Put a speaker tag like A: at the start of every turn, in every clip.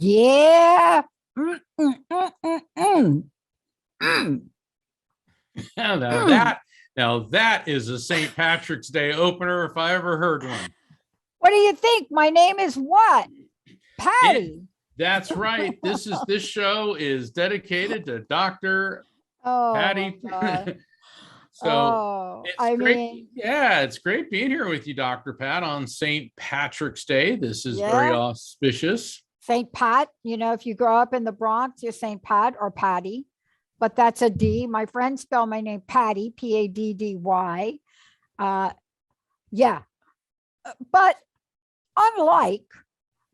A: Yeah. Mm, mm, mm, mm, mm. Mm,
B: Now
A: mm.
B: that is a St. Patrick's Day opener if I ever heard one.
A: What do you think? My name is what?
B: It
A: Patty.
B: that's right. This show is dedicated to Dr.
A: Oh my
B: Patty.
A: God.
B: So
A: Oh,
B: it's
A: I
B: great.
A: mean,
B: Yeah, it's great being here with you, Dr. Pat, on St. Patrick's Day. This is very
A: yeah.
B: auspicious.
A: St. Pat, if you grow up in the Bronx, you're St. Pat or Patty, but that's a D. My friends spell my name Patty, Paddy. Uh, yeah. But unlike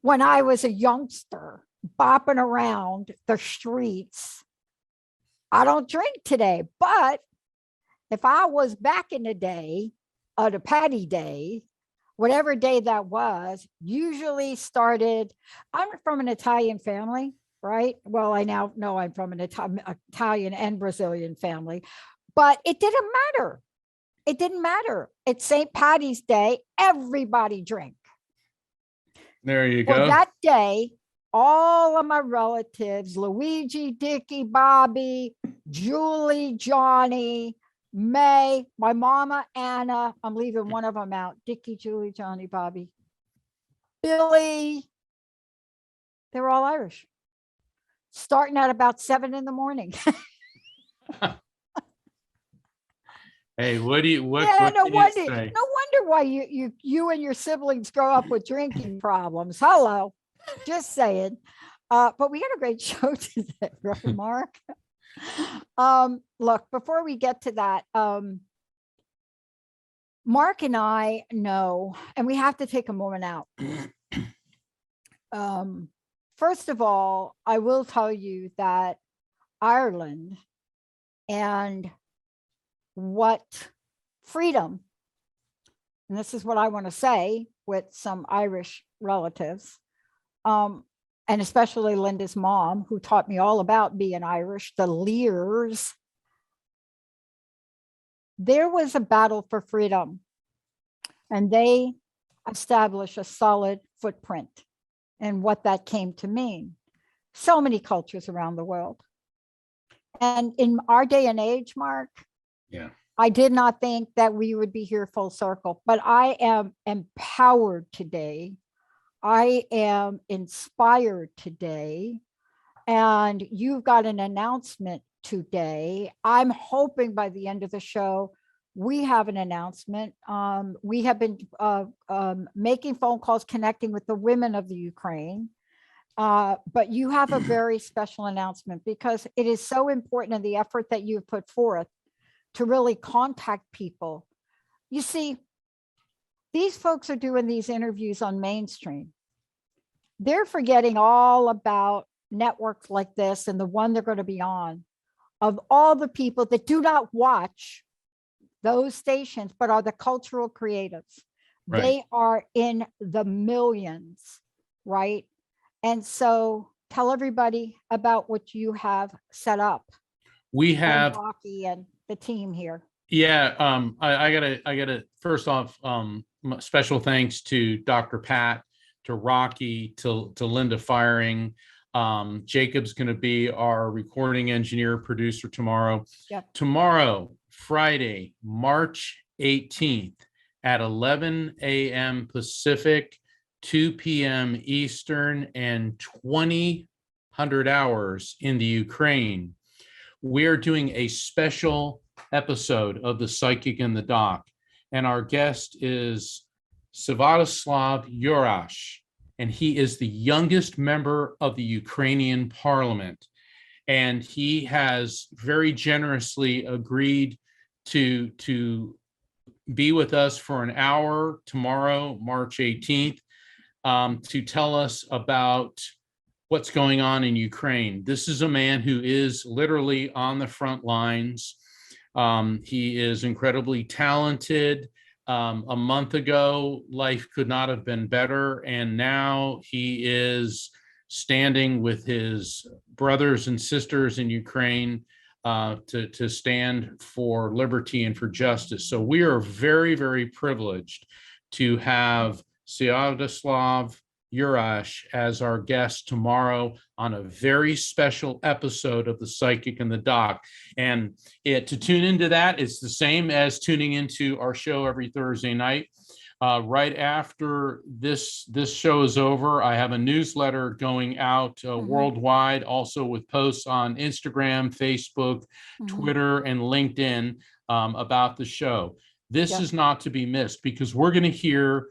A: when I was a youngster bopping around the streets, I don't drink today. But if I was back in the day, the Patty Day, whatever day that was, usually started. I'm from an Italian family, right? Well, I now know I'm from an Italian and Brazilian family, but it didn't matter. It didn't matter. It's St. Patty's Day. Everybody drink.
B: There you
A: Well,
B: go.
A: that day, all of my relatives, Luigi, Dickie, Bobby, Julie, Johnny, May, my mama, Anna, I'm leaving one of them out. Dickie, Julie, Johnny, Bobby, Billy, they were all Irish. Starting at about 7 in the morning.
B: Hey, what do you
A: Yeah,
B: what
A: no
B: can you
A: wonder,
B: say?
A: no wonder why you and your siblings grow up with drinking problems. Hello, just saying. But we got a great show today, right, Mark? Look, before we get to that, Mark and I know, and we have to take a moment out. First of all, I will tell you that Ireland and what freedom, and this is what I want to say with some Irish relatives, and especially Linda's mom, who taught me all about being Irish, the Lears. There was a battle for freedom, and they established a solid footprint and what that came to mean. So many cultures around the world. And in our day and age, Mark,
B: Yeah.
A: I did not think that we would be here full circle, but I am empowered today. I am inspired today. And you've got an announcement today. I'm hoping by the end of the show, we have an announcement. We have been making phone calls, connecting with the women of the Ukraine. But you have a very special announcement because it is so important in the effort that you've put forth to really contact people. You see, these folks are doing these interviews on mainstream. They're forgetting all about networks like this and the one they're going to be on, of all the people that do not watch those stations, but are the cultural creatives.
B: Right.
A: They are in the millions, right? And so tell everybody about what you have set up.
B: We have
A: Rocky and the team here.
B: Yeah, I gotta first off, special thanks to Dr. Pat, to Rocky, to Linda Firing. Jacob's going to be our recording engineer, producer tomorrow.
A: Yep.
B: Tomorrow, Friday, March 18th at 11 a.m. Pacific, 2 p.m. Eastern, and 2000 hours in the Ukraine. We're doing a special episode of The Psychic and the Doc, and our guest is Sviatoslav Yurash, and he is the youngest member of the Ukrainian parliament, and he has very generously agreed to be with us for an hour tomorrow, March 18th, to tell us about what's going on in Ukraine. This is a man who is literally on the front lines. He is incredibly talented. A month ago, life could not have been better. And now he is standing with his brothers and sisters in Ukraine to stand for liberty and for justice. So we are very, very privileged to have Sviatoslav Urash as our guest tomorrow on a very special episode of The Psychic and the Doc. And to tune into that, it's the same as tuning into our show every Thursday night. Right after this show is over, I have a newsletter going out worldwide, also with posts on Instagram, Facebook, Twitter, and LinkedIn about the show. This is not to be missed, because we're going to hear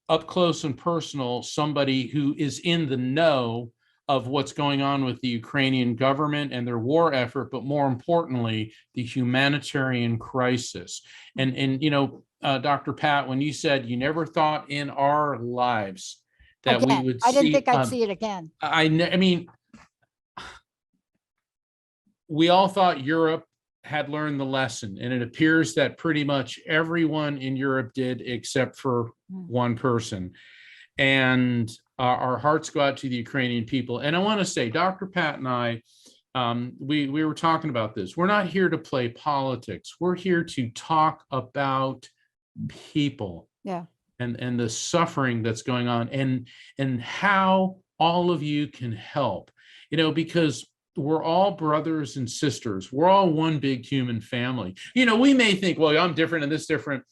B: up close and personal somebody who is in the know of what's going on with the Ukrainian government and their war effort, but more importantly, the humanitarian crisis. And you know, Dr. Pat, when you said you never thought in our lives that we would see,
A: I didn't think I'd see it again.
B: I mean, we all thought Europe had learned the lesson, and it appears that pretty much everyone in Europe did, except for one person. And our hearts go out to the Ukrainian people. And I want to say, Dr. Pat and I, we were talking about this. We're not here to play politics. We're here to talk about people.
A: Yeah.
B: And the suffering that's going on, and how all of you can help. You know, because we're all brothers and sisters. We're all one big human family. You know, we may think, well, I'm different and this different,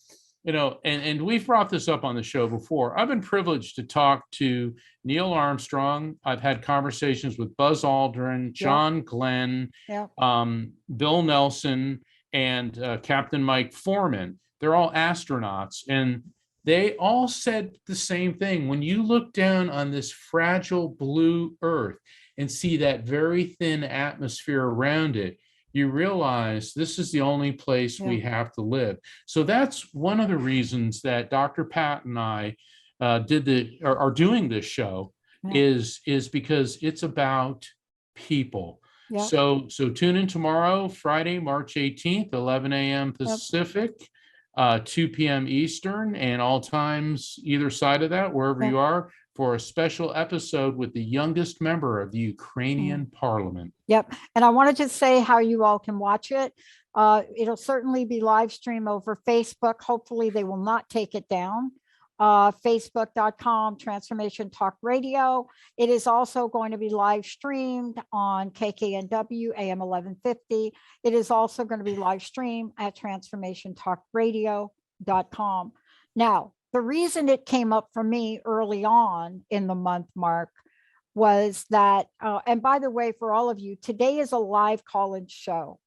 B: you know, and we've brought this up on the show before. I've been privileged to talk to Neil Armstrong. I've had conversations with Buzz Aldrin, John Glenn, Bill Nelson, and Captain Mike Foreman. They're all astronauts, and they all said the same thing. When you look down on this fragile blue Earth and see that very thin atmosphere around it, you realize this is the only place we have to live. So that's one of the reasons that Dr. Pat and I are doing this show, is because it's about people. So tune in tomorrow, Friday, March 18th, 11 a.m. Pacific, 2 p.m. Eastern, and all times either side of that, wherever you are, for a special episode with the youngest member of the Ukrainian parliament.
A: Yep. And I wanted to say how you all can watch it. It'll certainly be live streamed over Facebook. Hopefully they will not take it down. Facebook.com Transformation Talk Radio. It is also going to be live streamed on KKNW AM 1150. It is also going to be live streamed at transformationtalkradio.com. Now, the reason it came up for me early on in the month, Mark, was that, and by the way, for all of you, today is a live call-in show.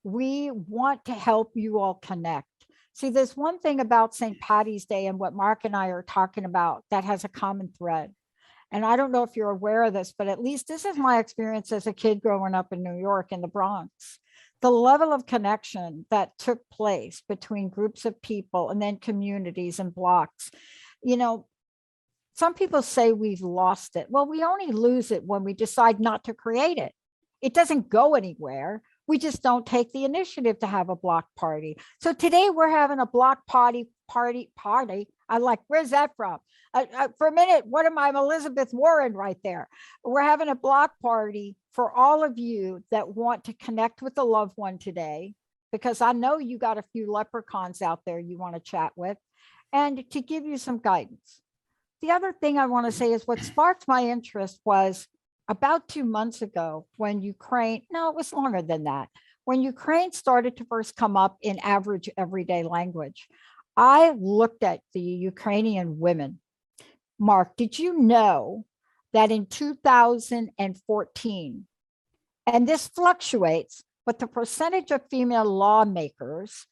A: We want to help you all connect. See, there's one thing about St. Patty's Day and what Mark and I are talking about that has a common thread. And I don't know if you're aware of this, but at least this is my experience as a kid growing up in New York in the Bronx. The level of connection that took place between groups of people and then communities and blocks. You know, some people say we've lost it. Well, we only lose it when we decide not to create it. It doesn't go anywhere. We just don't take the initiative to have a block party. So today we're having a block party. I like, where's that from? For a minute, what am I? I'm Elizabeth Warren right there. We're having a block party for all of you that want to connect with a loved one today, because I know you got a few leprechauns out there you want to chat with, and to give you some guidance. The other thing I want to say is what sparked my interest was about 2 months ago when Ukraine, no, it was longer than that, when Ukraine started to first come up in average everyday language. I looked at the Ukrainian women. Mark, did you know that in 2014, and this fluctuates, but the percentage of female lawmakers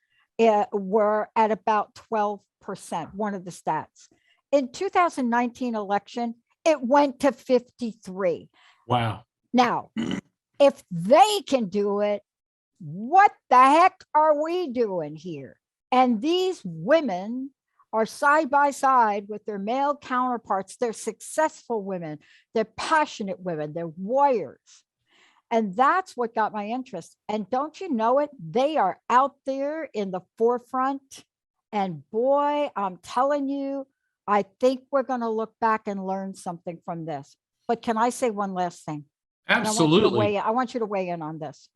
A: were at about 12%, one of the stats. In 2019 election, it went to 53.
B: Wow.
A: Now, if they can do it, what the heck are we doing here? And these women are side by side with their male counterparts. They're successful women. They're passionate women. They're warriors. And that's what got my interest. And don't you know it? They are out there in the forefront. And boy, I'm telling you, I think we're going to look back and learn something from this. But can I say one last thing?
B: Absolutely.
A: I want you to weigh in on this.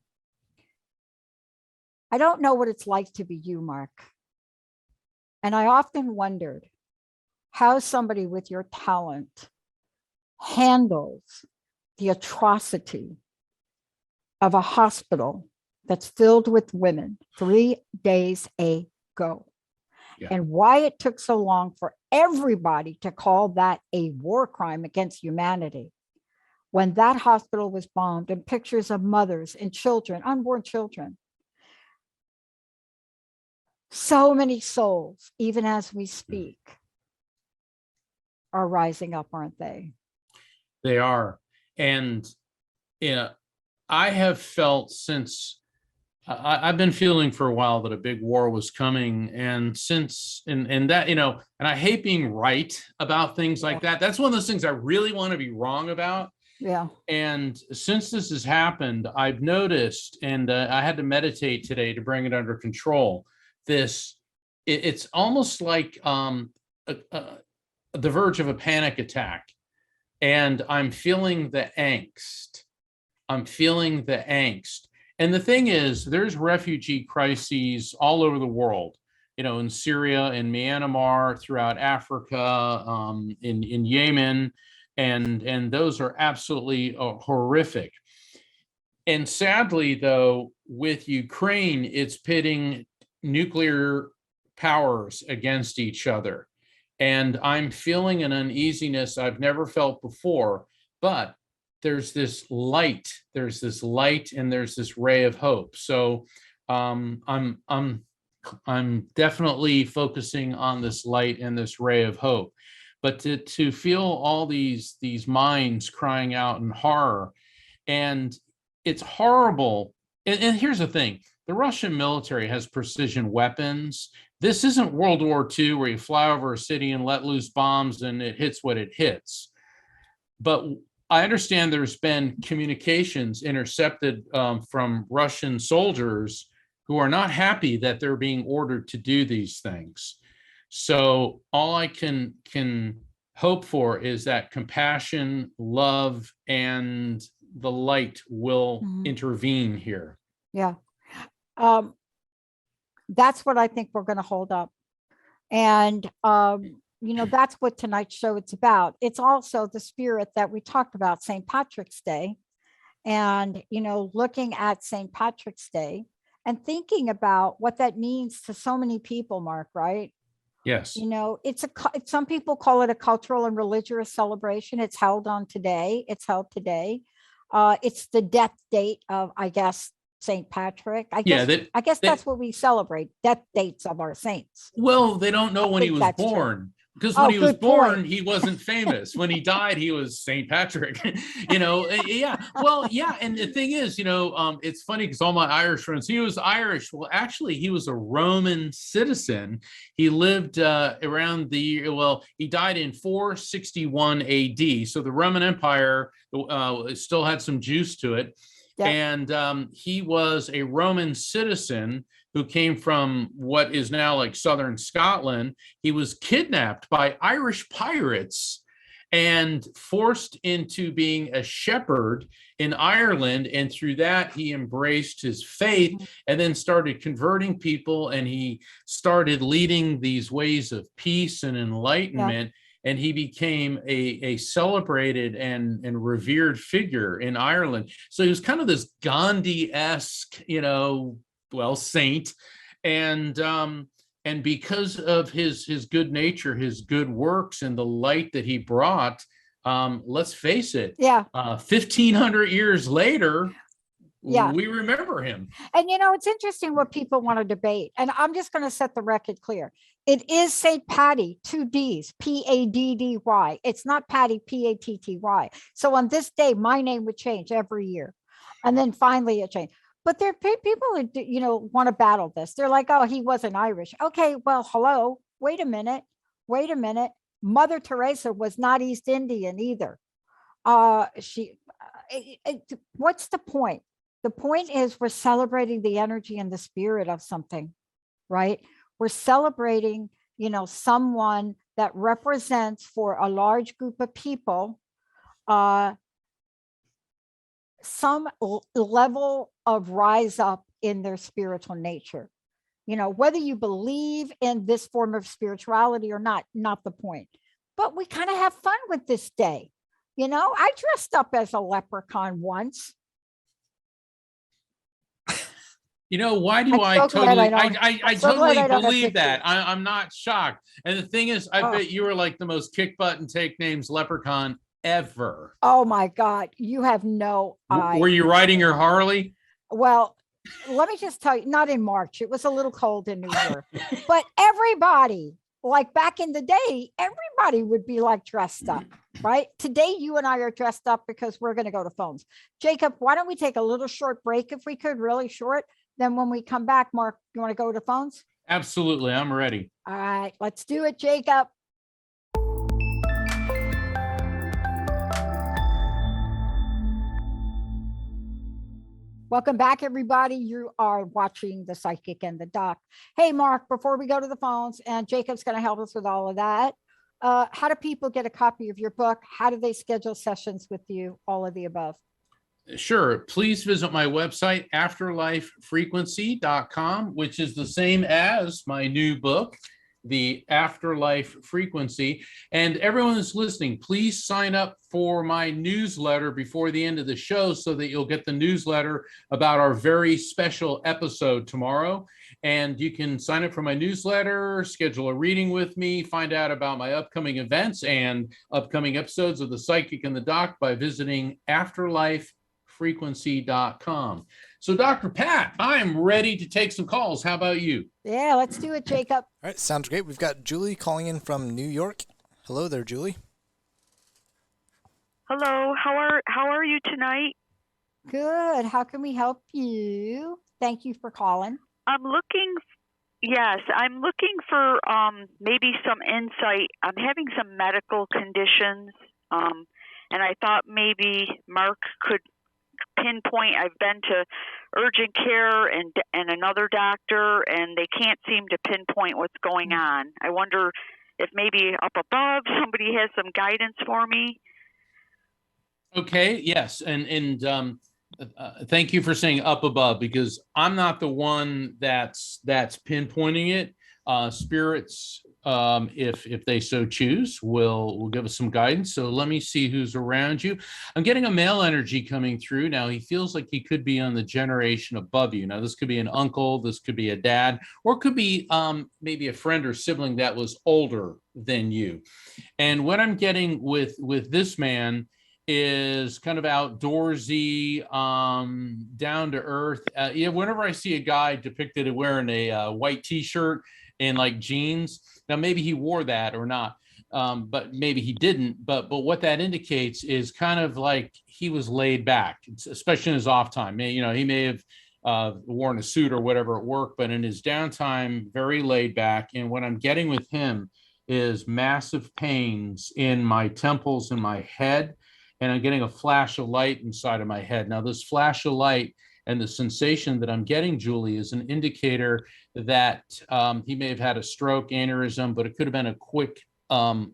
A: I don't know what it's like to be you, Mark. And I often wondered how somebody with your talent handles the atrocity of a hospital that's filled with women 3 days ago.
B: Yeah.
A: And why it took so long for everybody to call that a war crime against humanity. When that hospital was bombed, and pictures of mothers and children, unborn children, so many souls, even as we speak, are rising up, aren't they?
B: They are. And yeah, I have felt since I've been feeling for a while that a big war was coming. And since, and that, and I hate being right about things like that. That's one of those things I really want to be wrong about.
A: Yeah.
B: And since this has happened, I've noticed, and I had to meditate today to bring it under control. It's almost like the verge of a panic attack. And I'm feeling the angst. I'm feeling the angst. And the thing is, there's refugee crises all over the world, in Syria, in Myanmar, throughout Africa, in Yemen, and those are absolutely horrific. And sadly, though, with Ukraine, it's pitting nuclear powers against each other. And I'm feeling an uneasiness I've never felt before, but there's this light, and there's this ray of hope. So I'm definitely focusing on this light and this ray of hope. But to feel all these minds crying out in horror, and it's horrible. And here's the thing: the Russian military has precision weapons. This isn't World War II where you fly over a city and let loose bombs and it hits what it hits. But I understand there's been communications intercepted from Russian soldiers who are not happy that they're being ordered to do these things. So all I can hope for is that compassion, love, and the light will intervene here.
A: Yeah. That's what I think we're going to hold up. And, that's what tonight's show it's about. It's also the spirit that we talked about, St. Patrick's Day. And, looking at St. Patrick's Day and thinking about what that means to so many people, Mark, right?
B: Yes.
A: Some people call it a cultural and religious celebration. It's held today. It's the death date of, I guess, St. Patrick. I guess that's what we celebrate, death dates of our saints.
B: Well, they don't know when he was born. Because when he was born, he wasn't famous. When he died, he was St. Patrick. Yeah. Well, yeah. And the thing is, it's funny because all my Irish friends, he was Irish. Well, actually, he was a Roman citizen. He lived around he died in 461 AD. So the Roman Empire still had some juice to it. Yep. And he was a Roman citizen who came from what is now like southern Scotland. He was kidnapped by Irish pirates and forced into being a shepherd in Ireland. And through that, he embraced his faith and then started converting people. And he started leading these ways of peace and enlightenment. Yeah. And he became a celebrated and revered figure in Ireland. So he was kind of this Gandhi-esque, saint. And because of his good nature, his good works, and the light that he brought, let's face it, 1,500 years later, we remember him.
A: And it's interesting what people want to debate. And I'm just going to set the record clear. It is St. Patty, 2 D's, Paddy. It's not Patty, Patty. So on this day, my name would change every year. And then finally it changed. But there are people who, want to battle this. They're like, oh, he wasn't Irish. Okay, well, hello. Wait a minute. Mother Teresa was not East Indian either. What's the point? The point is we're celebrating the energy and the spirit of something, right? We're celebrating, someone that represents for a large group of people some level of rise up in their spiritual nature. Whether you believe in this form of spirituality or not the point. But we kind of have fun with this day. I dressed up as a leprechaun once.
B: Why do
A: I'm
B: I
A: so glad I
B: totally,
A: don't.
B: I
A: I'm so glad
B: totally
A: I don't have
B: believe that.
A: pictures.
B: I'm not shocked. And the thing is, I
A: Oh,
B: bet you were like the most kick butt and take names leprechaun ever.
A: oh my God. You have no
B: Were you riding your
A: idea.
B: Harley?
A: Well, let me just tell you, not in March. It was a little cold in New York, but everybody, like back in the day, everybody would be like dressed up, right? Today, you and I are dressed up because we're going to go to phones. Jacob, why don't we take a little short break if we could, really short? Then when we come back, Mark, you want to go to phones?
B: Absolutely. I'm ready.
A: All right, let's do it, Jacob. Welcome back, everybody. You are watching The Psychic and the Doc. Hey, Mark, before we go to the phones, and Jacob's going to help us with all of that, how do people get a copy of your book? How do they schedule sessions with you? All of the above.
B: Sure. Please visit my website, afterlifefrequency.com, which is the same as my new book, The Afterlife Frequency. And everyone that's listening, please sign up for my newsletter before the end of the show so that you'll get the newsletter about our very special episode tomorrow. And you can sign up for my newsletter, schedule a reading with me, find out about my upcoming events and upcoming episodes of The Psychic and the Doc by visiting afterlifefrequency.com. So, Dr. Pat, I'm ready to take some calls. How about you?
A: Yeah, let's do it, Jacob.
C: All right, sounds great. We've got Julie calling in from New York. Hello there, Julie.
D: Hello, how are you tonight?
A: Good. How can we help you? Thank you for calling.
D: I'm looking for maybe some insight. I'm having some medical conditions, and I thought maybe Mark could pinpoint. I've been to urgent care and another doctor, and they can't seem to pinpoint what's going on. I wonder if maybe up above somebody has some guidance for me.
B: Okay, yes, and thank you for saying up above, because I'm not the one that's pinpointing it. Spirits, if they so choose, will give us some guidance. So let me see who's around you. I'm getting a male energy coming through. Now he feels like he could be on the generation above you. Now this could be an uncle, this could be a dad, or it could be maybe a friend or sibling that was older than you. And what I'm getting with this man is kind of outdoorsy, down to earth. Whenever I see a guy depicted wearing a white t-shirt and like jeans, now maybe he wore that or not, but maybe he didn't. But what that indicates is kind of like he was laid back, especially in his off time. He may have worn a suit or whatever at work, but in his downtime, very laid back. And what I'm getting with him is massive pains in my temples and my head. And I'm getting a flash of light inside of my head. Now, this flash of light and the sensation that I'm getting, Julie, is an indicator that he may have had a stroke, aneurysm, but it could have been a quick,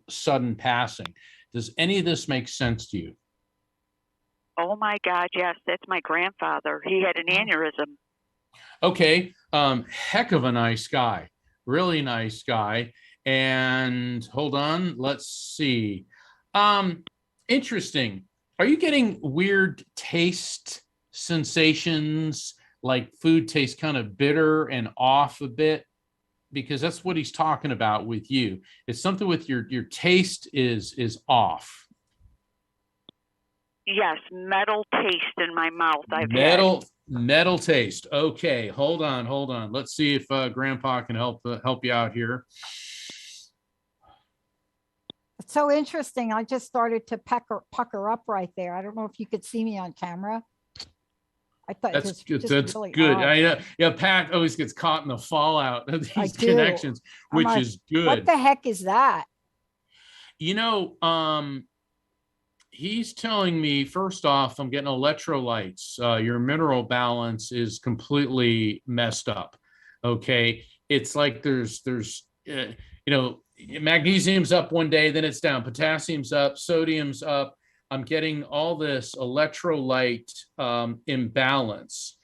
B: sudden passing. Does any of this make sense to you?
D: Oh my God, yes, that's my grandfather. He had an aneurysm.
B: Okay, heck of a nice guy, really nice guy. And hold on, let's see. Interesting. Are you getting weird taste sensations, like food tastes kind of bitter and off a bit? Because that's what he's talking about with you. It's something with your taste is off.
D: Yes, metal taste in my mouth.
B: Metal taste. Okay, hold on. Let's see if Grandpa can help you out here.
A: It's so interesting. I just started to pucker up right there. I don't know if you could see me on camera. I thought
B: that's good.
A: That's really
B: good.
A: Odd.
B: Pat always gets caught in the fallout of these
A: do.
B: connections, which
A: like,
B: is good.
A: What the heck is that?
B: He's telling me, first off, I'm getting electrolytes. Your mineral balance is completely messed up. Okay, it's like there's magnesium's up one day, then it's down. Potassium's up, sodium's up. I'm getting all this electrolyte imbalance.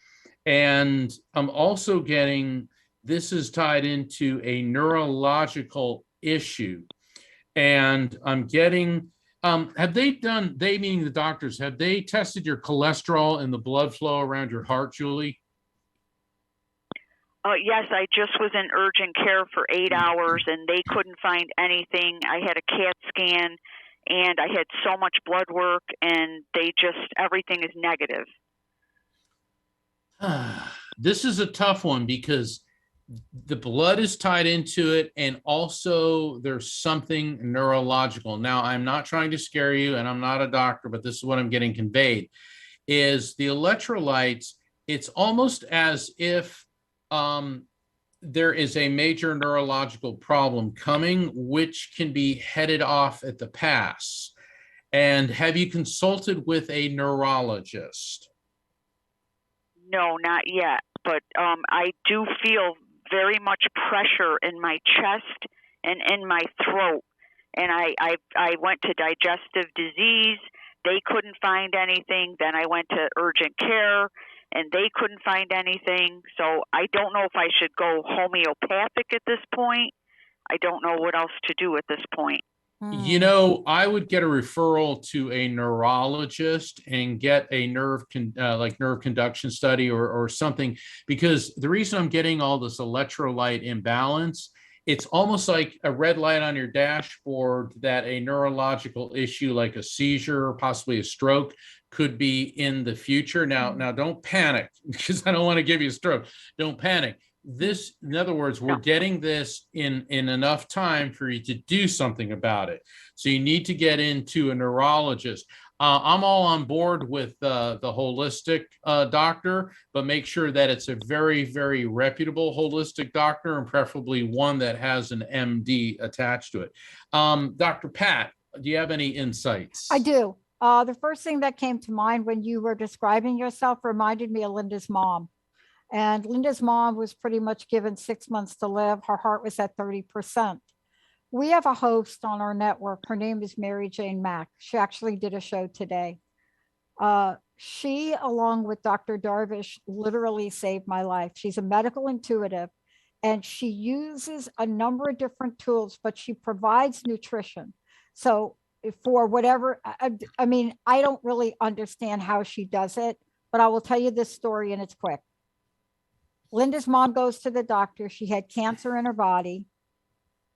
B: And I'm also getting, this is tied into a neurological issue. And I'm getting Have they meaning the doctors, have they tested your cholesterol and the blood flow around your heart, Julie?
D: Yes, I just was in urgent care for 8 hours and they couldn't find anything. I had a CAT scan and I had so much blood work and everything is negative.
B: This is a tough one because the blood is tied into it, and also there's something neurological. Now, I'm not trying to scare you, and I'm not a doctor, but this is what I'm getting conveyed, is the electrolytes, it's almost as if there is a major neurological problem coming, which can be headed off at the pass. And have you consulted with a neurologist?
D: No, not yet. But I do feel very much pressure in my chest and in my throat. And I went to digestive disease. They couldn't find anything. Then I went to urgent care and they couldn't find anything. So I don't know if I should go homeopathic at this point. I don't know what else to do at this point.
B: You know, I would get a referral to a neurologist and get a nerve conduction study or something, because the reason I'm getting all this electrolyte imbalance, it's almost like a red light on your dashboard that a neurological issue like a seizure or possibly a stroke could be in the future. Now don't panic, because I don't want to give you a stroke. Don't panic. This, in other words, we're getting this in enough time for you to do something about it. So you need to get into a neurologist. I'm all on board with the holistic doctor, but make sure that it's a very, very reputable holistic doctor, and preferably one that has an MD attached to it. Dr. Pat, do you have any insights?
A: I do. The first thing that came to mind when you were describing yourself reminded me of Linda's mom. And Linda's mom was pretty much given 6 months to live. Her heart was at 30%. We have a host on our network. Her name is Mary Jane Mack. She actually did a show today. She, along with Dr. Darvish, literally saved my life. She's a medical intuitive, and she uses a number of different tools, but she provides nutrition. So for whatever, I mean, I don't really understand how she does it, but I will tell you this story and it's quick. Linda's mom goes to the doctor. She had cancer in her body,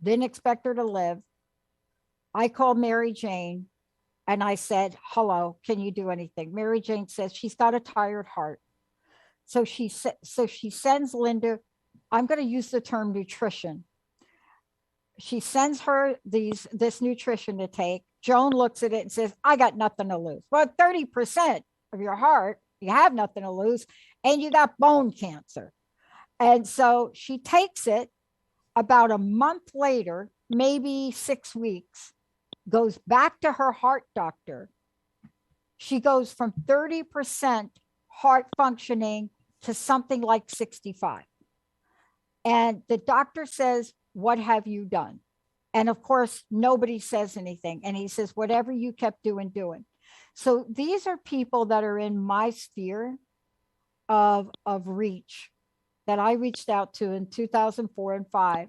A: didn't expect her to live. I called Mary Jane and I said, hello, can you do anything? Mary Jane says she's got a tired heart. So she sends Linda, I'm going to use the term nutrition. She sends her this nutrition to take. Joan looks at it and says, I got nothing to lose. Well, 30% of your heart, you have nothing to lose, and you got bone cancer. And so she takes it. About a month later, maybe 6 weeks, goes back to her heart doctor. She goes from 30% heart functioning to something like 65. And the doctor says, what have you done? And of course, nobody says anything. And he says, whatever you kept doing. So these are people that are in my sphere of reach that I reached out to in 2004 and 5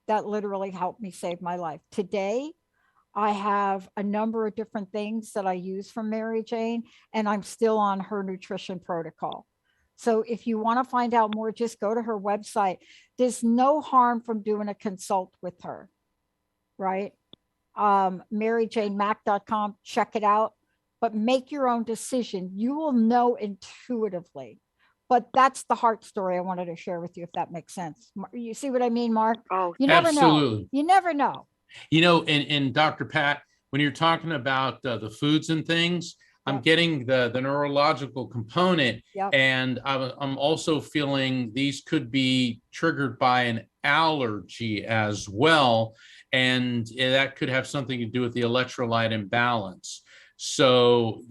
A: that literally helped me save my life. Today, I have a number of different things that I use from Mary Jane, and I'm still on her nutrition protocol. So if you want to find out more, just go to her website. There's no harm from doing a consult with her, right? MaryJaneMack.com, check it out, but make your own decision. You will know intuitively. But that's the heart story I wanted to share with you, if that makes sense. You see what I mean, Mark?
D: Oh,
A: you never
B: absolutely.
A: know. You never know.
B: You know, and Dr. Pat, when you're talking about the foods and things, I'm getting the neurological component, and I'm also feeling these could be triggered by an allergy as well, and that could have something to do with the electrolyte imbalance. So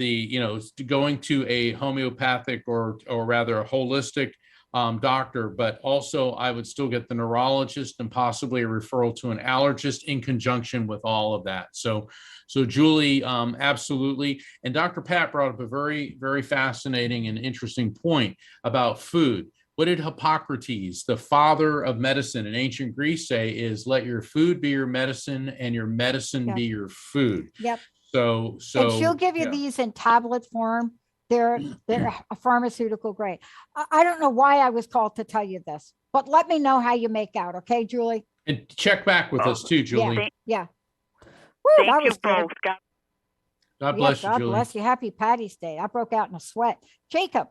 B: going to a homeopathic or rather a holistic doctor, but also I would still get the neurologist and possibly a referral to an allergist in conjunction with all of that. So Julie, absolutely. And Dr. Pat brought up a very, very fascinating and interesting point about food. What did Hippocrates, the father of medicine in ancient Greece, say? Is let your food be your medicine and your medicine be your food.
A: Yep. And she'll give you
B: yeah.
A: these in tablet form. They're a pharmaceutical grade. I don't know why I was called to tell you this, but let me know how you make out. Okay, Julie?
B: And check back with us too, Julie.
D: Thank,
A: Yeah. Woo,
D: thank
A: that
D: you
A: was good.
D: both.
B: God
A: Yeah,
B: bless you,
A: God
B: Julie.
A: bless you. Happy Patty's Day. I broke out in a sweat. Jacob,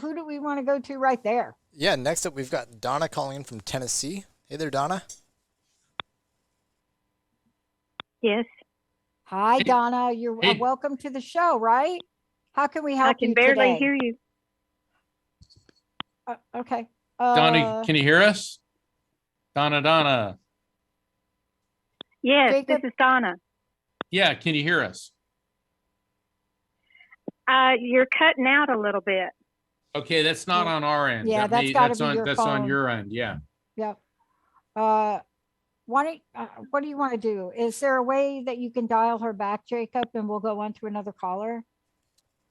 A: who do we want to go to right there?
C: Yeah, next up we've got Donna calling in from Tennessee. Hey there, Donna.
E: Yes,
A: Hi,
B: Hey.
A: Donna. You're
B: Hey.
A: welcome to the show, right? How can we
E: I
A: help
E: can
A: you
E: barely
A: today?
E: hear you.
A: Okay.
B: Donna, can you hear us? Donna.
E: Yes,
A: Jacob?
E: this is Donna.
B: Yeah, can you hear us?
E: You're cutting out a little bit.
B: Okay, that's not on our end.
A: Yeah, that's gotta be your
B: that's on
A: phone.
B: your end. Yeah.
A: Yep. What do you want to do? Is there a way that you can dial her back, Jacob, and we'll go on to another caller?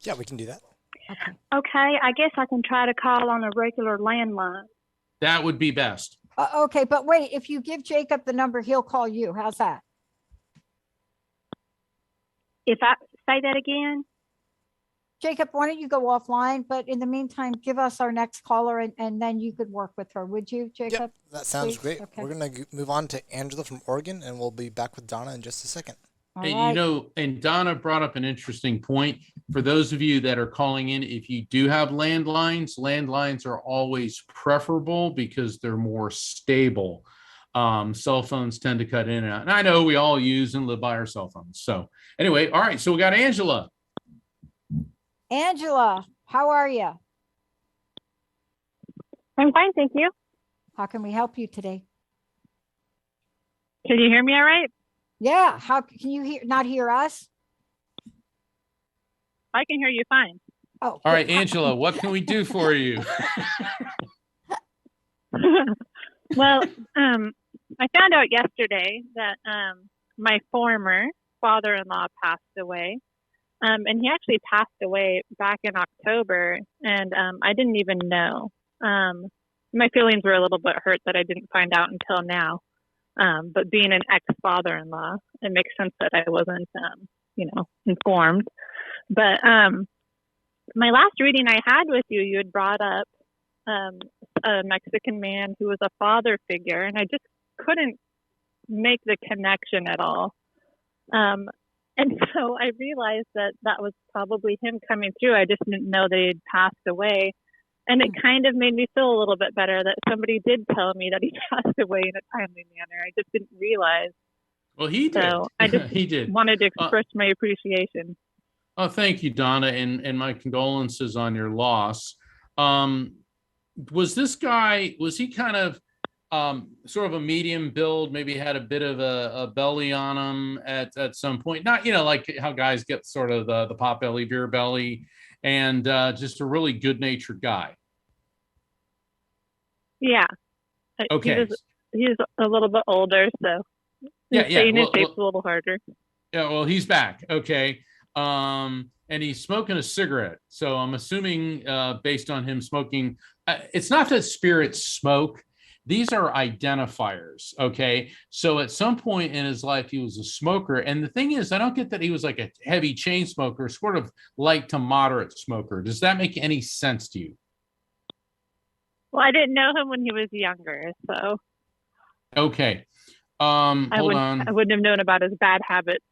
C: Yeah, we can do that.
A: Okay.
E: Okay, I guess I can try to call on a regular landline.
B: That would be best.
A: Okay, but wait, if you give Jacob the number, he'll call you. How's that?
E: If I say that again,
A: Jacob, why don't you go offline? But in the meantime, give us our next caller and then you could work with her. Would you, Jacob?
C: Yep, that sounds
A: please?
C: great.
A: Okay.
C: We're going to move on to Angela from Oregon, and we'll be back with Donna in just a second.
A: All
B: And
A: right.
B: you know, and Donna brought up an interesting point. For those of you that are calling in, if you do have landlines are always preferable because they're more stable. Cell phones tend to cut in and out. And I know we all use and live by our cell phones. So anyway, all right. So we got Angela.
A: Angela, how are you?
E: I'm fine, thank you.
A: How can we help you today?
E: Can you hear me all right?
A: Yeah. How can you not hear us?
E: I can hear you fine.
A: Oh,
B: All right, Angela, what can we do for you?
E: Well, I found out yesterday that my former father-in-law passed away. And he actually passed away back in October, and I didn't even know. My feelings were a little bit hurt that I didn't find out until now. But being an ex-father-in-law, it makes sense that I wasn't, informed. But my last reading I had with you, you had brought up a Mexican man who was a father figure, and I just couldn't make the connection at all. And so I realized that was probably him coming through. I just didn't know that he had passed away. And it kind of made me feel a little bit better that somebody did tell me that he passed away in a timely manner. I just didn't realize.
B: Well, he did.
E: So I just
B: he did.
E: wanted to express my appreciation.
B: Oh, thank you, Donna, and my condolences on your loss. Was this guy, was he kind of sort of a medium build, maybe had a bit of a belly on him at some point? Not, like how guys get sort of the pot belly, beer belly, and just a really good-natured guy.
E: Yeah.
B: Okay.
E: He's a little bit older, so staying in shape's a little harder.
B: Yeah, well, he's back. Okay. And he's smoking a cigarette. So I'm assuming based on him smoking, it's not that spirits smoke. These are identifiers. Okay. So at some point in his life, he was a smoker. And the thing is, I don't get that he was like a heavy chain smoker, sort of light to moderate smoker. Does that make any sense to you?
E: Well, I didn't know him when he was younger, so.
B: Okay.
E: I wouldn't have known about his bad habits.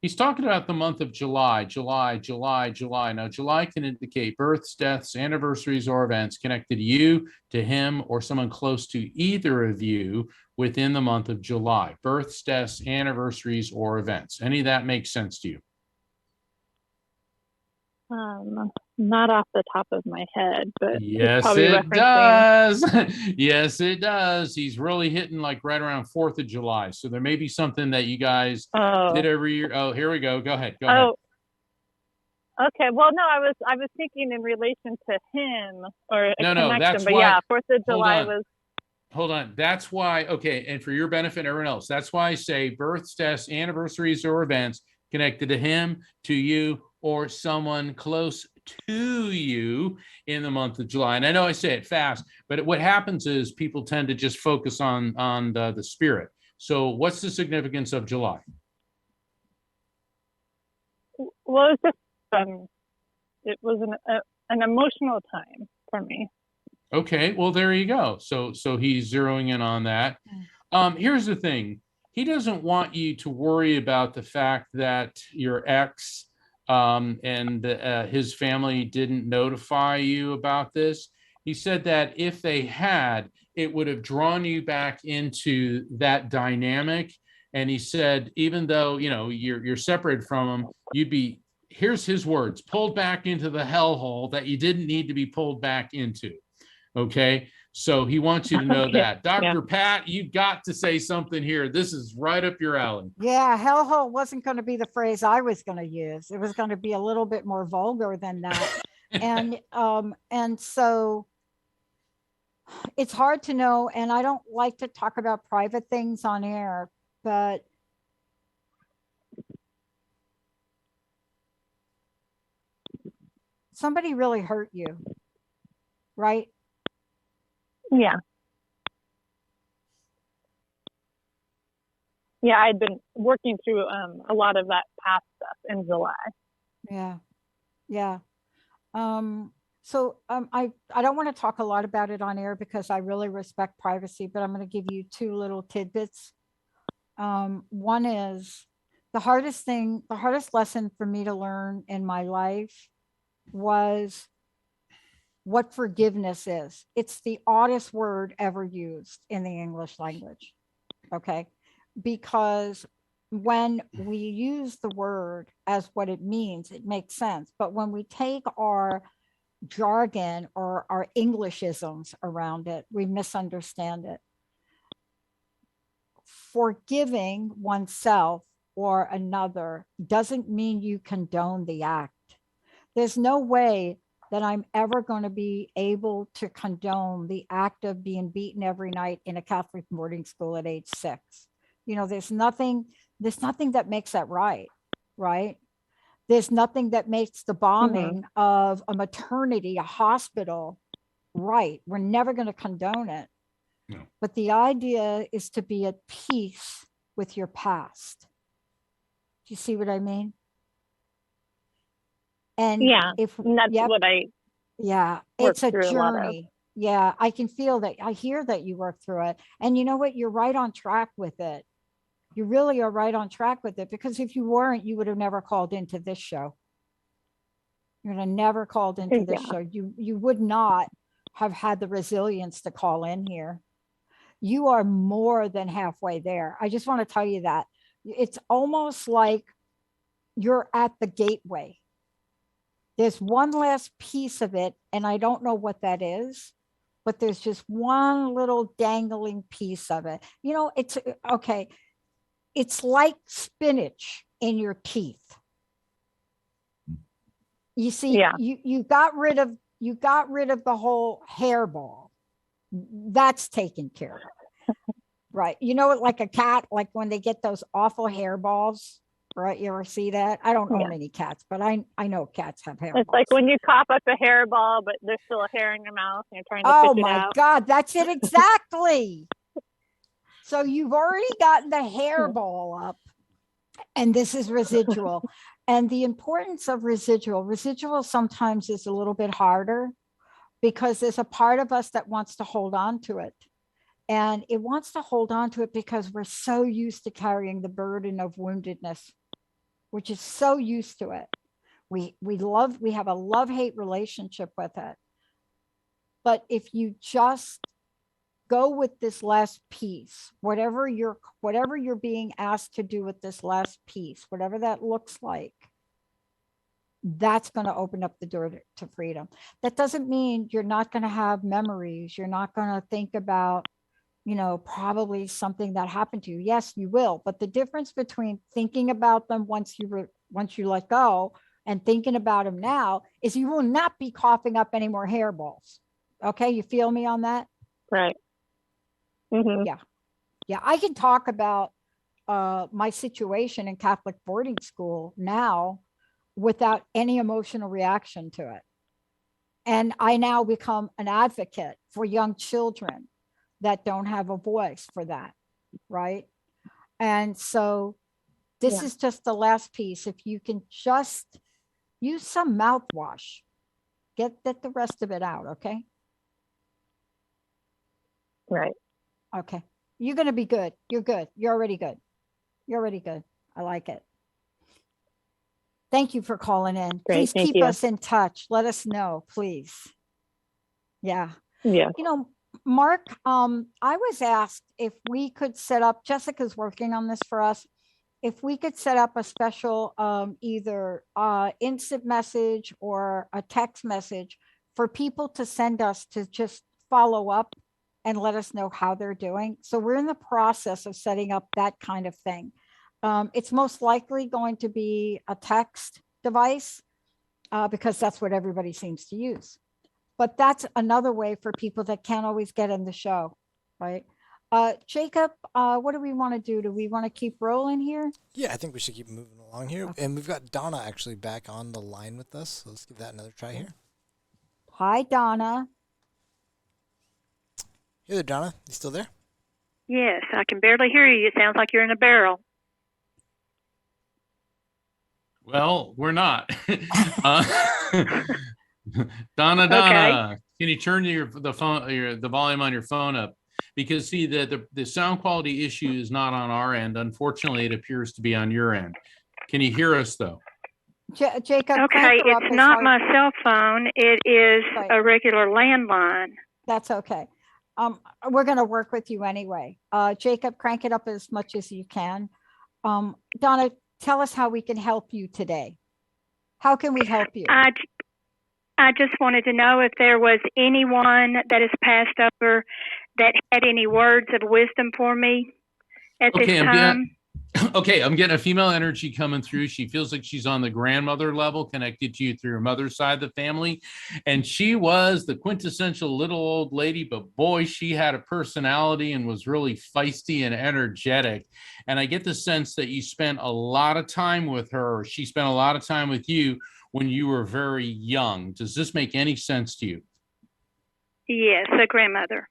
B: He's talking about the month of July. Now, July can indicate births, deaths, anniversaries, or events connected to you, to him, or someone close to either of you within the month of July. Births, deaths, anniversaries, or events. Any of that makes sense to you?
E: Not off the top of my head, but
B: yes, it does. Yes, it does. He's really hitting like right around 4th of July. So there may be something that you guys did every year. Oh, here we go. Go ahead.
E: Okay. Well, no, I was thinking in relation to him or a connection,
B: that's
E: but
B: why,
E: yeah, 4th of July was.
B: Hold on. That's why. Okay. And for your benefit and everyone else, that's why I say births, deaths, anniversaries, or events connected to him, to you, or someone close to you in the month of July. And I know I say it fast, but what happens is people tend to just focus on the spirit. So what's the significance of July?
E: Well, it was an emotional time for me.
B: Okay, well, there you go. So he's zeroing in on that. Here's the thing. He doesn't want you to worry about the fact that your ex and his family didn't notify you about this. He said that if they had, it would have drawn you back into that dynamic. And he said, even though, you know, you're separated from him, you'd be, here's his words, pulled back into the hellhole that you didn't need to be pulled back into. Okay. So he wants you to know
E: Okay.
B: that. Dr. Pat, you've got to say something here. This is right up your alley.
A: Yeah, hellhole wasn't going to be the phrase I was going to use. It was going to be a little bit more vulgar than that. And so it's hard to know, and I don't like to talk about private things on air, but somebody really hurt you, right?
E: Yeah. Yeah, I'd been working through a lot of that past stuff in July.
A: Yeah. Yeah. I don't want to talk a lot about it on air because I really respect privacy, but I'm going to give you two little tidbits. One is the hardest lesson for me to learn in my life was what forgiveness is. It's the oddest word ever used in the English language. Okay. Because when we use the word as what it means, it makes sense. But when we take our jargon or our Englishisms around it, we misunderstand it. Forgiving oneself or another doesn't mean you condone the act. There's no way that I'm ever going to be able to condone the act of being beaten every night in a Catholic boarding school at age 6. You know, there's nothing that makes that right? There's nothing that makes the bombing of a maternity, a hospital, right. We're never going to condone it.
B: No.
A: But the idea is to be at peace with your past. Do you see what I mean? And
E: yeah, and that's what I
A: it's a
E: through
A: journey. Yeah, I can feel that. I hear that you work through it. And you know what? You're right on track with it. You really are right on track with it, because if you weren't, you would have never called into this show. You would have never called into this show. You would not have had the resilience to call in here. You are more than halfway there. I just want to tell you that. It's almost like you're at the gateway. There's one last piece of it, and I don't know what that is, but there's just one little dangling piece of it. You know, it's okay. It's like spinach in your teeth. You see, you got rid of the whole hairball. That's taken care of. Right. You know, like a cat, like when they get those awful hairballs, right? You ever see that? I don't own any cats, but I know cats have hairballs.
E: It's like when you cough up a hairball, but there's still a hair in your mouth and you're trying to
A: oh
E: fish it
A: my
E: out.
A: God, that's it exactly. So you've already gotten the hairball up, and this is residual. And the importance of residual sometimes is a little bit harder because there's a part of us that wants to hold on to it. And it wants to hold on to it because we're so used to carrying the burden of woundedness. We're just so used to it. We have a love-hate relationship with it. But if you just go with this last piece, whatever you're being asked to do with this last piece, whatever that looks like, that's going to open up the door to freedom. That doesn't mean you're not going to have memories. You're not going to think about, you know, probably something that happened to you. Yes, you will. But the difference between thinking about them once you let go and thinking about them now is you will not be coughing up any more hairballs. Okay. You feel me on that?
E: Right. Mm-hmm.
A: Yeah. I can talk about my situation in Catholic boarding school now without any emotional reaction to it. And I now become an advocate for young children that don't have a voice for that, right? And so This
E: Yeah.
A: is just the last piece. If you can just use some mouthwash, get the rest of it out. Okay.
E: Right.
A: Okay. You're going to be good. You're good. You're already good. You're already good. I like it. Thank you for calling in.
E: Great,
A: Please
E: thank
A: keep
E: you.
A: us in touch. Let us know, please. Yeah.
E: Yeah.
A: You know, Mark, I was asked if we could set up, Jessica's working on this for us, if we could set up a special either instant message or a text message for people to send us to just follow up and let us know how they're doing. So we're in the process of setting up that kind of thing. It's most likely going to be a text device because that's what everybody seems to use. But that's another way for people that can't always get in the show, right? Jacob, what do we want to do? Do we want to keep rolling here?
C: Yeah, I think we should keep moving along here.
A: Okay.
C: And we've got Donna actually back on the line with us. So let's give that another try here.
A: Hi, Donna.
C: Hey there, Donna. You still there?
F: Yes, I can barely hear you. It sounds like you're in a barrel.
B: Well, we're not. Donna, can you turn the volume on your phone up? Because see, the sound quality issue is not on our end. Unfortunately, it appears to be on your end. Can you hear us though?
A: Jacob,
F: Okay,
A: crank her up
F: it's
A: as
F: not
A: hard-
F: my cell phone. It is
A: Right.
F: a regular landline.
A: That's okay. We're going to work with you anyway. Jacob, crank it up as much as you can. Donna, tell us how we can help you today. How can we help you?
F: I just wanted to know if there was anyone that has passed over that had any words of wisdom for me at this time.
B: I'm getting a female energy coming through. She feels like she's on the grandmother level, connected to you through her mother's side of the family. And she was the quintessential little old lady, but boy, she had a personality and was really feisty and energetic. And I get the sense that you spent a lot of time with her, or she spent a lot of time with you when you were very young. Does this make any sense to you?
F: Yes, a grandmother.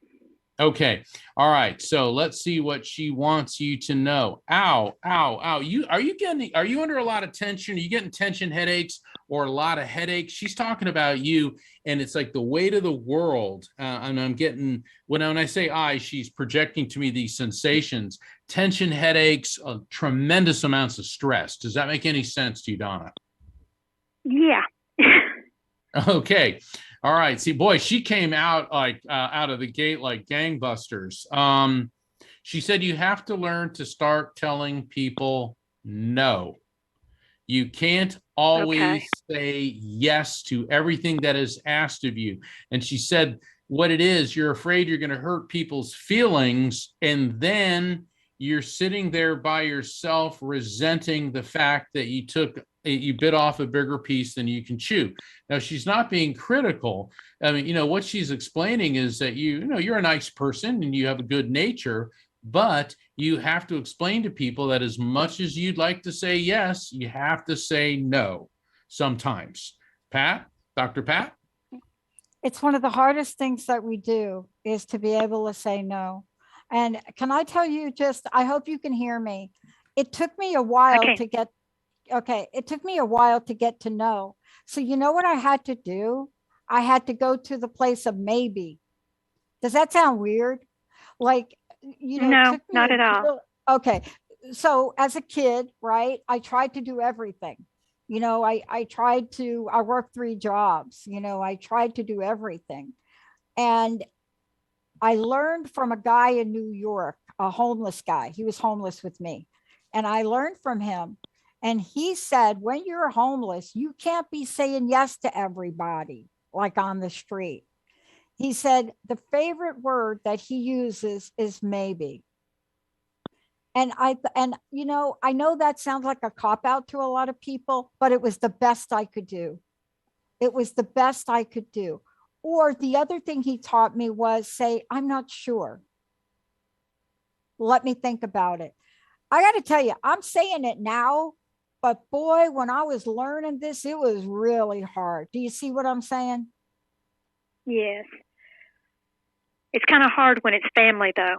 B: Okay. All right. So let's see what she wants you to know. Ow, ow, ow. Are you under a lot of tension? Are you getting tension headaches or a lot of headaches? She's talking about you, and it's like the weight of the world. And I'm getting, when I say she's projecting to me these sensations, tension headaches, tremendous amounts of stress. Does that make any sense to you, Donna?
F: Yeah.
B: Okay. All right. See, boy, she came out like out of the gate like gangbusters. She said you have to learn to start telling people no. You can't always say yes to everything that is asked of you. And she said what it is, you're afraid you're going to hurt people's feelings, and then you're sitting there by yourself resenting the fact that you bit off a bigger piece than you can chew. Now, she's not being critical. I mean, what she's explaining is that you're a nice person and you have a good nature, but you have to explain to people that as much as you'd like to say yes, you have to say no sometimes. Pat, Dr. Pat?
A: It's one of the hardest things that we do is to be able to say no. And can I tell you I hope you can hear me. It took me a while it took me a while to get to know. So you know what I had to do? I had to go to the place of maybe. Does that sound weird? Like,
F: No, not at all.
A: Okay. So as a kid, right, I tried to do everything. I worked 3 jobs, I tried to do everything. And I learned from a guy in New York, a homeless guy. He was homeless with me. And I learned from him. And he said, when you're homeless, you can't be saying yes to everybody, like on the street. He said the favorite word that he uses is maybe. And I know that sounds like a cop out to a lot of people, but it was the best I could do. It was the best I could do. Or the other thing he taught me was say, I'm not sure. Let me think about it. I got to tell you, I'm saying it now, but boy, when I was learning this, it was really hard. Do you see what I'm saying?
F: Yes. It's kind of hard when it's family, though.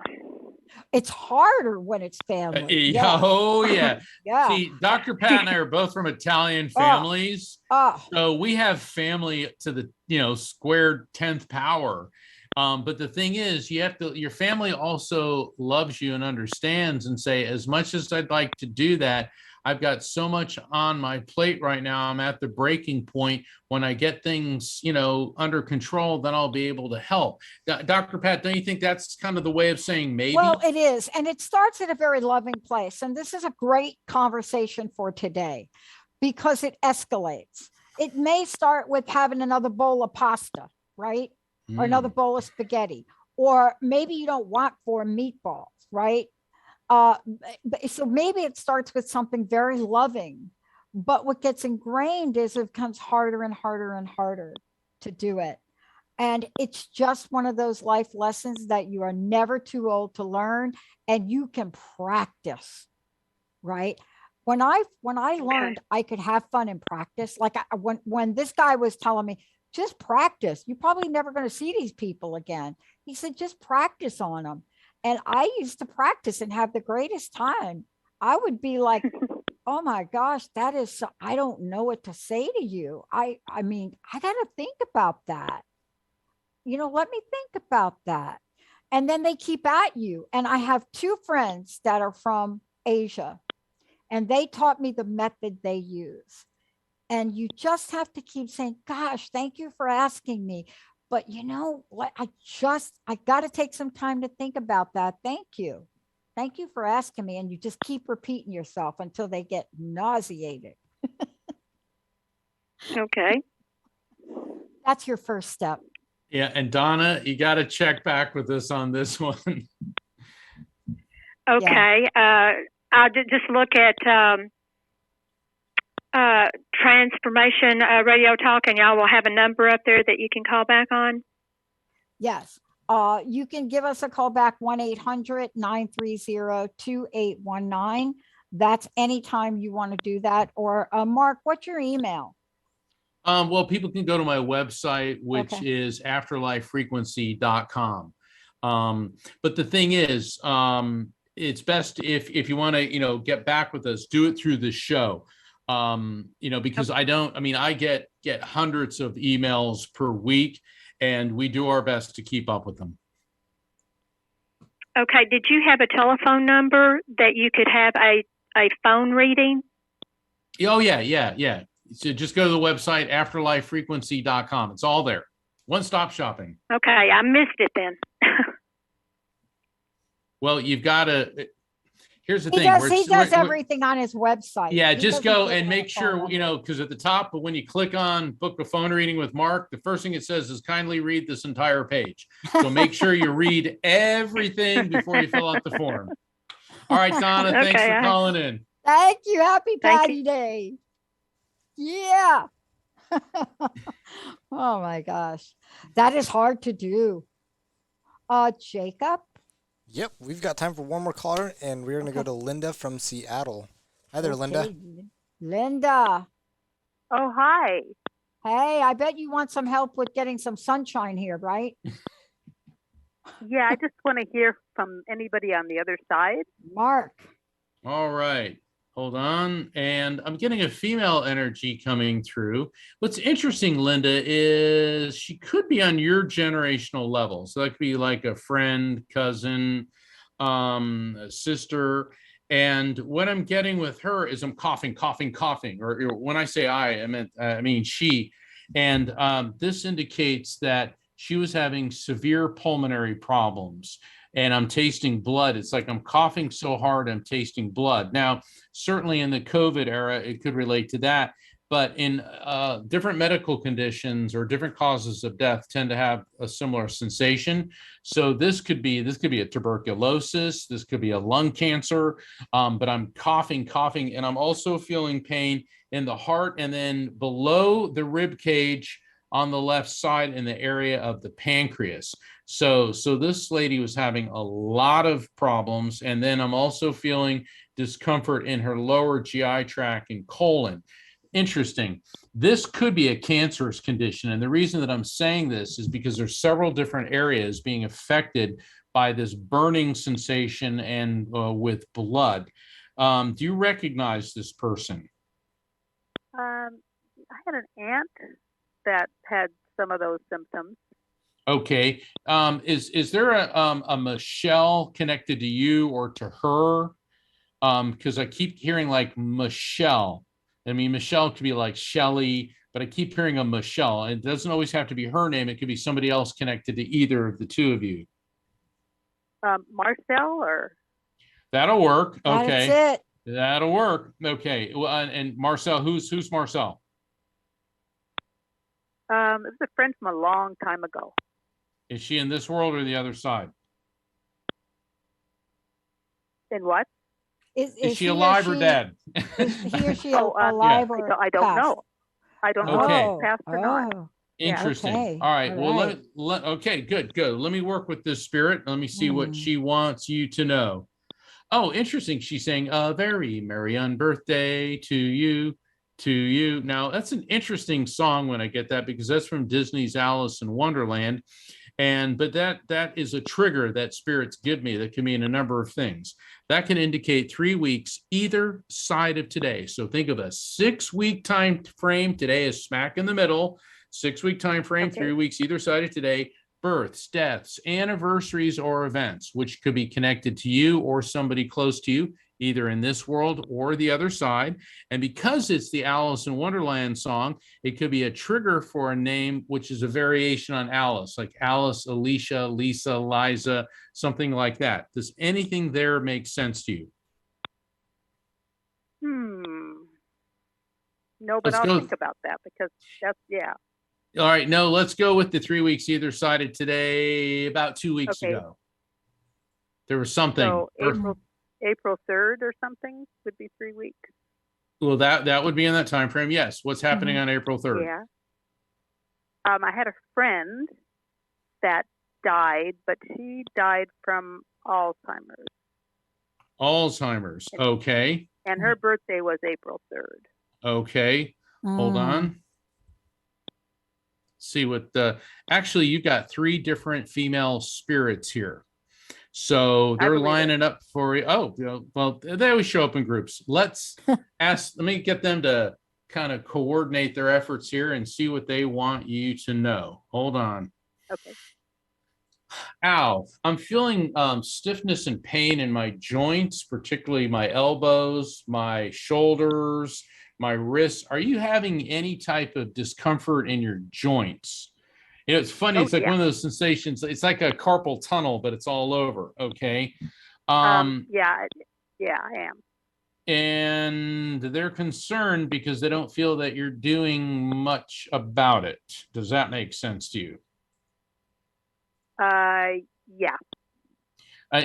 A: It's harder when it's family. Yeah.
B: Oh yeah.
A: Yeah.
B: See, Dr. Pat and I are both from Italian families.
A: Oh,
B: So we have family to the, squared 10th power. But the thing is, your family also loves you and understands and say, as much as I'd like to do that, I've got so much on my plate right now. I'm at the breaking point. When I get things, under control, then I'll be able to help. Dr. Pat, don't you think that's kind of the way of saying maybe?
A: well, it is. And it starts at a very loving place. And this is a great conversation for today because it escalates. It may start with having another bowl of pasta, right? Or another bowl of spaghetti, or maybe you don't want 4 meatballs, right? So maybe it starts with something very loving, but what gets ingrained is it becomes harder and harder and harder to do it. And it's just one of those life lessons that you are never too old to learn, and you can practice, right? When I learned I could have fun and practice, like when this guy was telling me, just practice. You're probably never going to see these people again. He said, just practice on them. And I used to practice and have the greatest time. I would be like, oh my gosh, that is, so, I don't know what to say to you. I mean, I got to think about that. Let me think about that. And then they keep at you. And I have 2 friends that are from Asia, and they taught me the method they use. And you just have to keep saying, gosh, thank you for asking me. But you know what? I got to take some time to think about that. Thank you. Thank you for asking me. And you just keep repeating yourself until they get nauseated.
F: Okay.
A: That's your first step.
B: Yeah. And Donna, you got to check back with us on this one.
F: Okay. I'll just look at Transformation Radio Talk, and y'all will have a number up there that you can call back on.
A: Yes. You can give us a call back, 1-800-930-2819. That's anytime you want to do that. Or Mark, what's your email?
B: Well, people can go to my website, which is afterlifefrequency.com. But the thing is, it's best if you want to, get back with us, do it through the show. Because I get hundreds of emails per week, and we do our best to keep up with them.
F: Okay. Did you have a telephone number that you could have a phone reading?
B: Oh, yeah. So just go to the website, afterlifefrequency.com. It's all there. One-stop shopping.
F: Okay. I missed it then.
B: Well, you've got to... Here's the
A: He
B: thing.
A: does everything on his website.
B: Yeah, just go and make sure, because at the top, but when you click on book a phone reading with Mark, the first thing it says is kindly read this entire page. So make sure you read everything before you fill out the form. All right, Donna, thanks for calling in.
A: Thank you. Happy Patty Day. Yeah. Oh my gosh. That is hard to do. Jacob?
C: Yep, we've got time for one more caller, and we're going to go to Linda from Seattle. Hi there, Linda.
A: Linda.
G: Oh, hi.
A: Hey, I bet you want some help with getting some sunshine here, right?
G: Yeah, I just want to hear from anybody on the other side.
A: Mark.
B: All right. Hold on. And I'm getting a female energy coming through. What's interesting, Linda, is she could be on your generational level. So that could be like a friend, cousin, a sister. And what I'm getting with her is I'm coughing. Or when I say I mean she. And this indicates that she was having severe pulmonary problems. And I'm tasting blood. It's like I'm coughing so hard, I'm tasting blood. Now, certainly in the COVID era, it could relate to that. But in different medical conditions or different causes of death tend to have a similar sensation. So this could be a tuberculosis. This could be a lung cancer. But I'm coughing, and I'm also feeling pain in the heart and then below the rib cage on the left side in the area of the pancreas. So this lady was having a lot of problems. And then I'm also feeling discomfort in her lower GI tract and colon. Interesting. This could be a cancerous condition. And the reason that I'm saying this is because there's several different areas being affected by this burning sensation and with blood. Do you recognize this person?
G: I had an aunt that had some of those symptoms.
B: Okay. Is there a Michelle connected to you or to her? Because I keep hearing like Michelle. I mean, Michelle could be like Shelly, but I keep hearing a Michelle. It doesn't always have to be her name. It could be somebody else connected to either of the two of you.
G: Marcel or?
B: That'll work.
A: That's
B: Okay.
A: it.
B: That'll work. Okay. Well, and Marcel, who's Marcel?
G: It was a friend from a long time ago.
B: Is she in this world or the other side?
G: In what?
B: Is she alive or dead?
A: Is he or she
G: Oh,
A: alive
G: yeah.
A: or
G: I don't
A: passed?
G: know. I don't know
B: Okay.
G: if it's passed or not.
A: Oh,
B: Interesting.
A: okay.
B: All right.
A: All
B: Well,
A: right.
B: okay, good. Let me work with this spirit. Let me see what
A: Hmm.
B: she wants you to know. Oh, interesting. She's saying a very merry birthday to you, to you. Now, that's an interesting song when I get that, because that's from Disney's Alice in Wonderland. But that is a trigger that spirits give me that can mean a number of things. That can indicate 3 weeks either side of today. So think of a 6-week time frame. Today is smack in the middle. 6-week time frame,
G: Okay.
B: 3 weeks either side of today. Births, deaths, anniversaries, or events, which could be connected to you or somebody close to you, either in this world or the other side. And because it's the Alice in Wonderland song, it could be a trigger for a name, which is a variation on Alice, like Alice, Alicia, Lisa, Liza, something like that. Does anything there make sense to you?
G: No, but
B: Let's
G: I'll
B: go.
G: think about that because that's, yeah.
B: All right, no, let's go with the 3 weeks either side of today. About 2 weeks
G: Okay.
B: ago, there was something.
G: So April 3rd or something would be 3 weeks.
B: Well, that would be in that time frame. Yes. What's happening on April 3rd?
G: Yeah. I had a friend that died, but she died from Alzheimer's.
B: Alzheimer's. Okay.
G: And her birthday was April 3rd.
B: Okay. Hold on. See what actually you got 3 different female spirits here. So they're lining up for you. Oh, well, they always show up in groups. Let's let me get them to kind of coordinate their efforts here and see what they want you to know. Hold on.
G: Okay.
B: Ow, I'm feeling stiffness and pain in my joints, particularly my elbows, my shoulders, my wrists. Are you having any type of discomfort in your joints? You know, it's funny. It's like one of those sensations. It's like a carpal tunnel, but it's all over. Okay.
G: Yeah, I am.
B: And they're concerned because they don't feel that you're doing much about it. Does that make sense to you?
G: Yeah.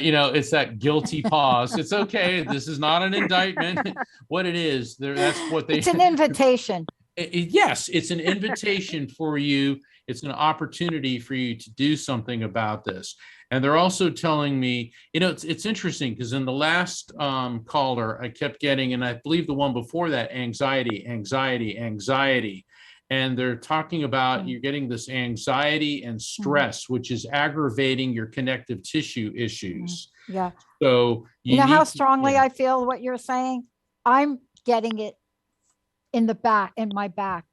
B: You know, it's that guilty pause. It's okay. This is not an indictment. What it is, that's what they.
A: It's an invitation.
B: Yes, it's an invitation for you. It's an opportunity for you to do something about this. And they're also telling me, you know, it's interesting because in the last caller, I kept getting, and I believe the one before that, anxiety. And they're talking about you're getting this anxiety and stress, which is aggravating your connective tissue issues.
A: Yeah.
B: So
A: you know how strongly I feel what you're saying? I'm getting it in the back, in my back,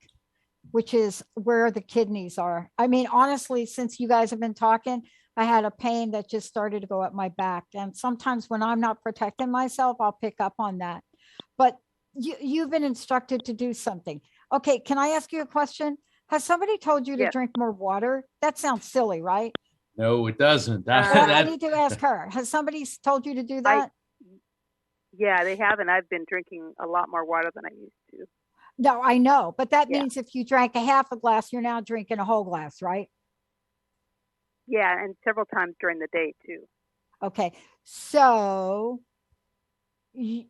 A: which is where the kidneys are. I mean, honestly, since you guys have been talking, I had a pain that just started to go up my back. And sometimes when I'm not protecting myself, I'll pick up on that. But you've been instructed to do something. Okay, can I ask you a question? Has somebody told you to drink more water? That sounds silly, right?
B: No, it doesn't.
A: I need to ask her. Has somebody told you to do that?
G: Yeah, they have, and I've been drinking a lot more water than I used to.
A: No, I know, but that means if you drank a half a glass, you're now drinking a whole glass, right?
G: Yeah, and several times during the day too.
A: Okay, so you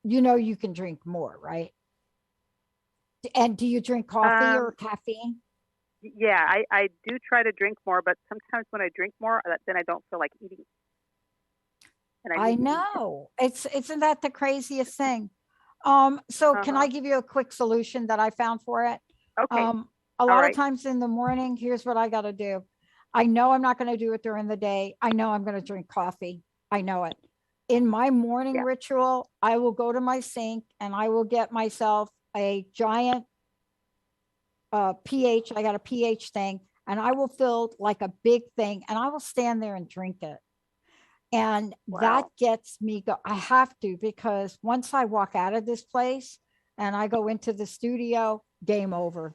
A: know you can drink more, right? And do you drink coffee or caffeine?
G: Yeah, I do try to drink more, but sometimes when I drink more, then I don't feel like eating. And
A: I know. Isn't that the craziest thing? So can I give you a quick solution that I found for it?
G: Okay.
A: A lot of times in the morning, here's what I got to do. I know I'm not going to do it during the day. I know I'm going to drink coffee. I know it. In my morning
G: Yeah.
A: ritual, I will go to my sink and I will get myself a giant pH. I got a pH thing, and I will fill like a big thing, and I will stand there and drink it. And that
G: Wow.
A: gets me I have to, because once I walk out of this place and I go into the studio, game over.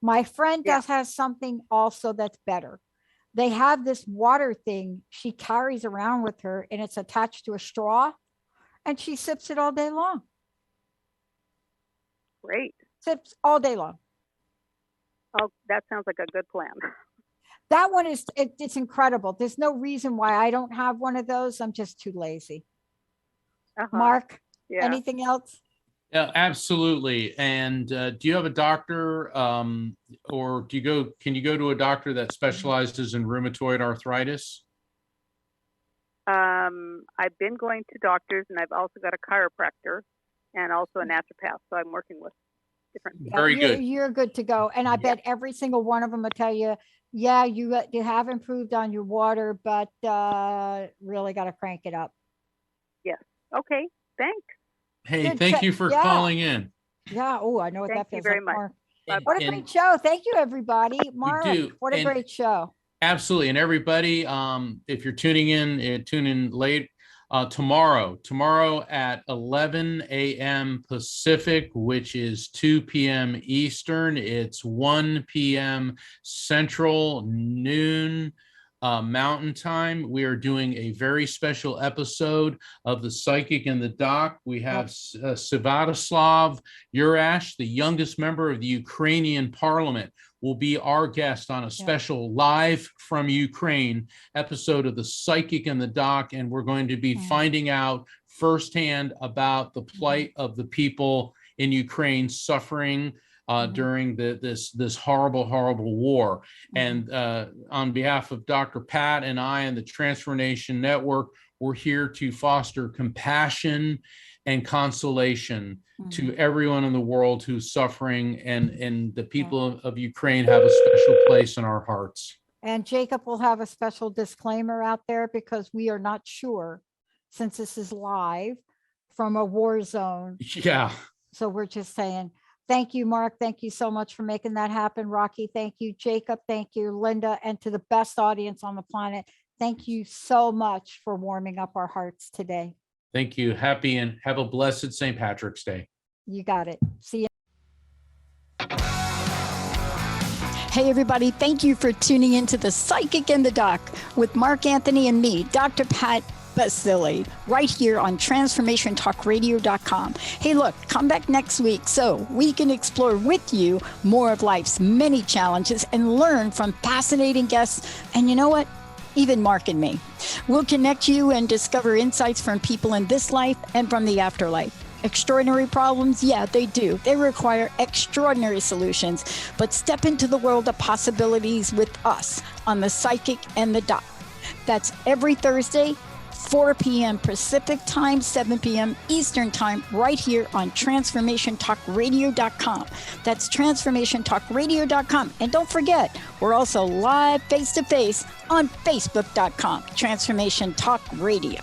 A: My friend
G: Yeah.
A: has something also that's better. They have this water thing she carries around with her, and it's attached to a straw, and she sips it all day long.
G: Great.
A: Sips all day long.
G: Oh, that sounds like a good plan.
A: That one is, it's incredible. There's no reason why I don't have one of those. I'm just too lazy.
G: Uh-huh.
A: Mark,
G: Yeah.
A: anything else?
B: Yeah, absolutely. And do you have a doctor, or can you go to a doctor that specializes in rheumatoid arthritis?
G: I've been going to doctors, and I've also got a chiropractor and also a naturopath. So I'm working with different people.
B: Very good.
A: You're good to go. And I bet every single one of them will tell you, yeah, you have improved on your water, but really got to crank it up.
G: Yes. Okay. Thanks.
B: Hey,
A: Good
B: thank
A: check.
B: you for
A: Yeah.
B: calling in.
A: Yeah. Oh, I know what
G: Thank
A: that
G: you
A: feels
G: very
A: like,
G: much.
A: Mark.
B: And-
A: What a
B: and-
A: great show. Thank you, everybody. Mark,
B: do.
A: what a
B: And-
A: great show.
B: Absolutely. And everybody, if you're tuning in, tune in late tomorrow at 11 a.m. Pacific, which is 2 p.m. Eastern. It's 1 p.m. Central, noon Mountain Time. We are doing a very special episode of The Psychic and the Doc. We have Sviatoslav Urash, the youngest member of the Ukrainian parliament, will be our guest on a special live from Ukraine episode of The Psychic and the Doc. And we're going to be finding out firsthand about the plight of the people in Ukraine suffering during this horrible war. And on behalf of Dr. Pat and I and the Transformation Network, we're here to foster compassion and consolation to everyone in the world who's suffering, and the people of Ukraine have a special place in our hearts.
A: And Jacob will have a special disclaimer out there, because we are not sure, since this is live from a war zone.
B: Yeah.
A: So we're just saying, thank you, Mark. Thank you so much for making that happen. Rocky, thank you. Jacob, thank you. Linda, and to the best audience on the planet, thank you so much for warming up our hearts today.
B: Thank you. Happy and have a blessed St. Patrick's Day.
A: You got it. See you.
H: Hey, everybody. Thank you for tuning into The Psychic and the Doc with Mark Anthony and me, Dr. Pat Baccili, right here on transformationtalkradio.com. Hey, look, come back next week so we can explore with you more of life's many challenges and learn from fascinating guests. And you know what? Even Mark and me. We'll connect you and discover insights from people in this life and from the afterlife. Extraordinary problems? Yeah, they do. They require extraordinary solutions. But step into the world of possibilities with us on The Psychic and the Doc. That's every Thursday, 4 p.m. Pacific Time, 7 p.m. Eastern Time, right here on transformationtalkradio.com. That's transformationtalkradio.com. And don't forget, we're also live face-to-face on facebook.com, Transformation Talk Radio.